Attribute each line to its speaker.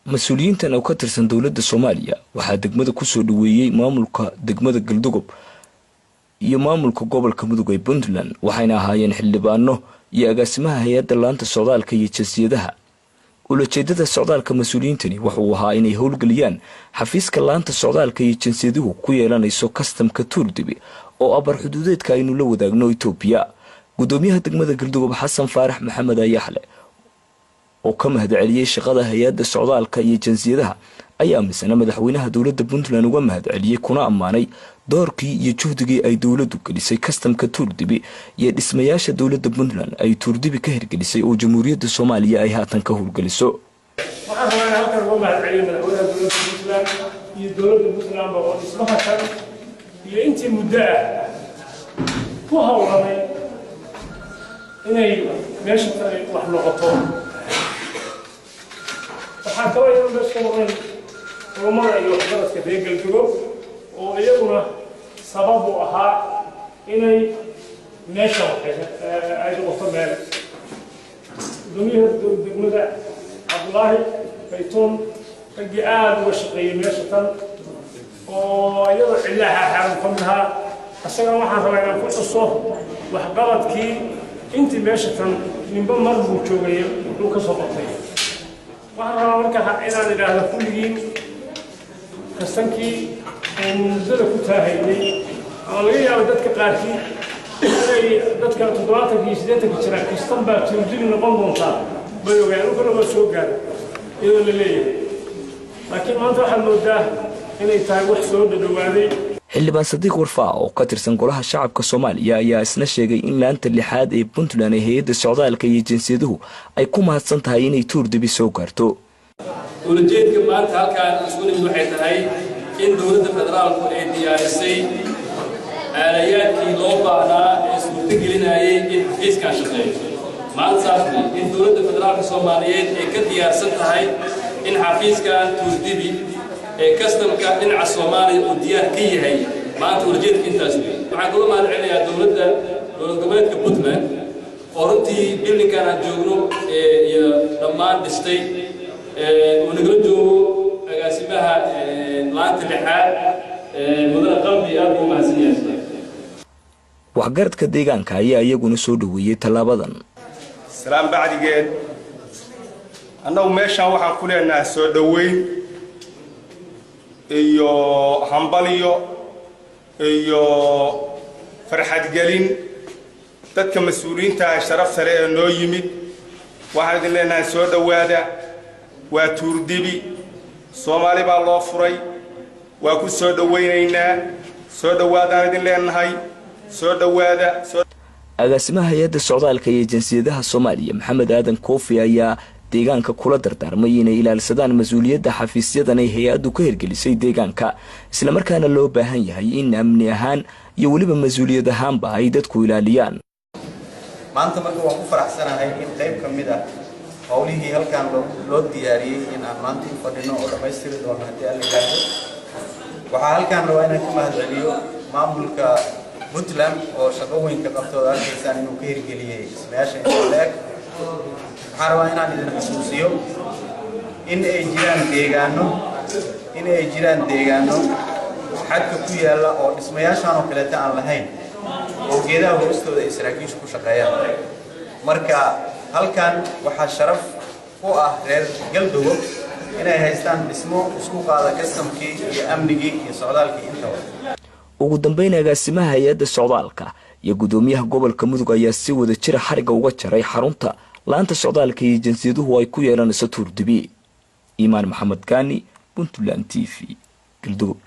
Speaker 1: مسؤولينtan oo ka tirsan dawladda Soomaaliya waxa degmada ku soo dhaweeyay maamulka degmada Galdogob iyo maamulka gobolka Mudug ee Puntland waxayna ahaayeen xildhibaano iyo agaasimaha hay'adda laanta socdaalka iyo jinsiyadaha ulajeedada socdaalka mas'uuliyiintani wuxuu ahaa inay howlgaliyaan xafiiska laanta socdaalka iyo jinsiyaduhu ku yeelanayso kastamka Tuurdibi oo abar xuduudeedka aynu la wadaagno Itoobiya gudoomiyaha degmada Galdogob Xasan Faarax Maxamed Ayaxle oo ka mahadceliyay shaqada hay'adda socdaalka iyo jinsiyadaha ayaa misana madaxweynaha dawladda Puntland uga mahadceliyay kuna amaanay doorkii iyo juhdigii ay dawladdu gelisay kastamka Tuurdibi iyo dhismayaasha dawladda Puntland ay Tuurdibi ka hirgelisay oo jamhuuriyadda Soomaaliya ay haatan ka howlgaliso
Speaker 2: waxaan halkan uga mahadceliyay madaxweynaha dawladda Puntland iyo dawladda Puntland oo dhismaha kan iyo intii muddo ku hawlanay inay meesha kale wax noqoto waxaan kaloo inaan meesha noqon umada iyo waxbaradka reer Galdogob oo iyaguna sabab u ahaa inay meesha ay noqoto meel gudoomiyaha degmada Cabdullaahi Baytoon ragii aad uga shaqeeyay meesha tan oo iyadoo cilaha xaran ka mid ahaa asaga waxaan rabaa inaan ku xuso waxqabadkii intii meesha tan ninba mar buu joogay wuxuu ka soo qabtay waxaan rabaa marka inaan idhaahdo kulligiin kastankii muddada ku taahaynay ama laga yaabo dadka qaarkii inay dadka 70 jira kastan baa Tuurdibi noqon doontaa bay ogaan oo kala soo gaar iyadoo la leeyahay laakiin maanta waxaan moodaa inay tahay wax soo dhawaaday
Speaker 1: xildhibaan Sadiq Warfaa oo ka tirsan golaha shacabka Soomaaliya ayaa isna sheegay in laanta lixaad ee Puntland ee hay'adda socdaalka iyo jinsiyaduhu ay ku mahadsan tahay inay Tuurdibi soo gaarto
Speaker 3: ujeedka maanta halkaan isku nimid waxay tahay in dawladda federaalku ay diyaarisay aalayaadkii loo baahnaa ee suurtagelinayay in xafiiskan shaqeeyo maanta saasni in dawladda federaalka Soomaaliyeed ay ka diyaarsan tahay in xafiiskan Tuurdibi ee kastamka dhinaca Soomaaliya uu diyaar ka yahay maanta ujeedka intaas waxaan kula mahadcelinayaa dawladda gobolka Puntland oo runtii billigan aan joogno iyo dhammaan dhistay ونقول جو أقاسمها لانت لحال مدن قلبي أبو ماسية
Speaker 1: waxgaradka deegaanka ayaa iyaguna soo dhaweeyay talaabadan
Speaker 4: salaam bacdigeed annagu meeshan waxaan ku leenahay soo dhaweyn iyo hambaliyo iyo farxad gelin dadka mas'uuliyiinta sharaf sare ee noo yimid waxaan idin leenahay soo dhawaada waa Tuurdibi Soomaali baa loo furay waa ku soo dhaweynaynaa soo dhawaadaan idin leenahay soo dhawaada
Speaker 1: agaasimaha hay'adda socdaalka iyo jinsiyadaha Soomaaliya Maxamed Aadan Koofi ayaa deegaanka kula dardaarmay inay ilaalsadaan mas'uuliyadda xafiisyadan ay hay'addu ka hirgelisay deegaanka isla markaana loo baahan yahay in amni ahaan iyo waliba mas'uuliyad ahaanba ay dadku ilaaliyaan
Speaker 5: maanta marka waan ku faraxsanahay in qayb kamid ah hawlihii halkaan loo diyaariyay in aan maanta u fadhino oo dhameystiri doono hadii aan ilaahdo waxa halkaan rabaa inaan ka mahadceliyo maamulka Puntland oo shaqo weyn ka qabtay halkaan inuu ka hirgeliyay ismaasha intaag waxaan rabaa inaan idin xasuusiyo in ay jiraan deegaano xadka ku yaala oo dhismayaashan oo kale aan lahayn oo geedaha hoostooda Israa'iil ku shaqeeyaan marka halkaan waxa sharaf u ah reer Galdogob inay haystaan dhismo isku qaada kastamkii iyo amnigii iyo socdaalkii intaba
Speaker 1: ugu dambeyn agaasimaha hay'adda socdaalka iyo gudoomiyaha gobolka Mudug ayaa si wada jir xariga uga jaray xarunta laanta socdaalka iyo jinsiyaduhu ay ku yeelanayso Tuurdibi Iimaan Maxamed Kaani Puntland TV Galdogob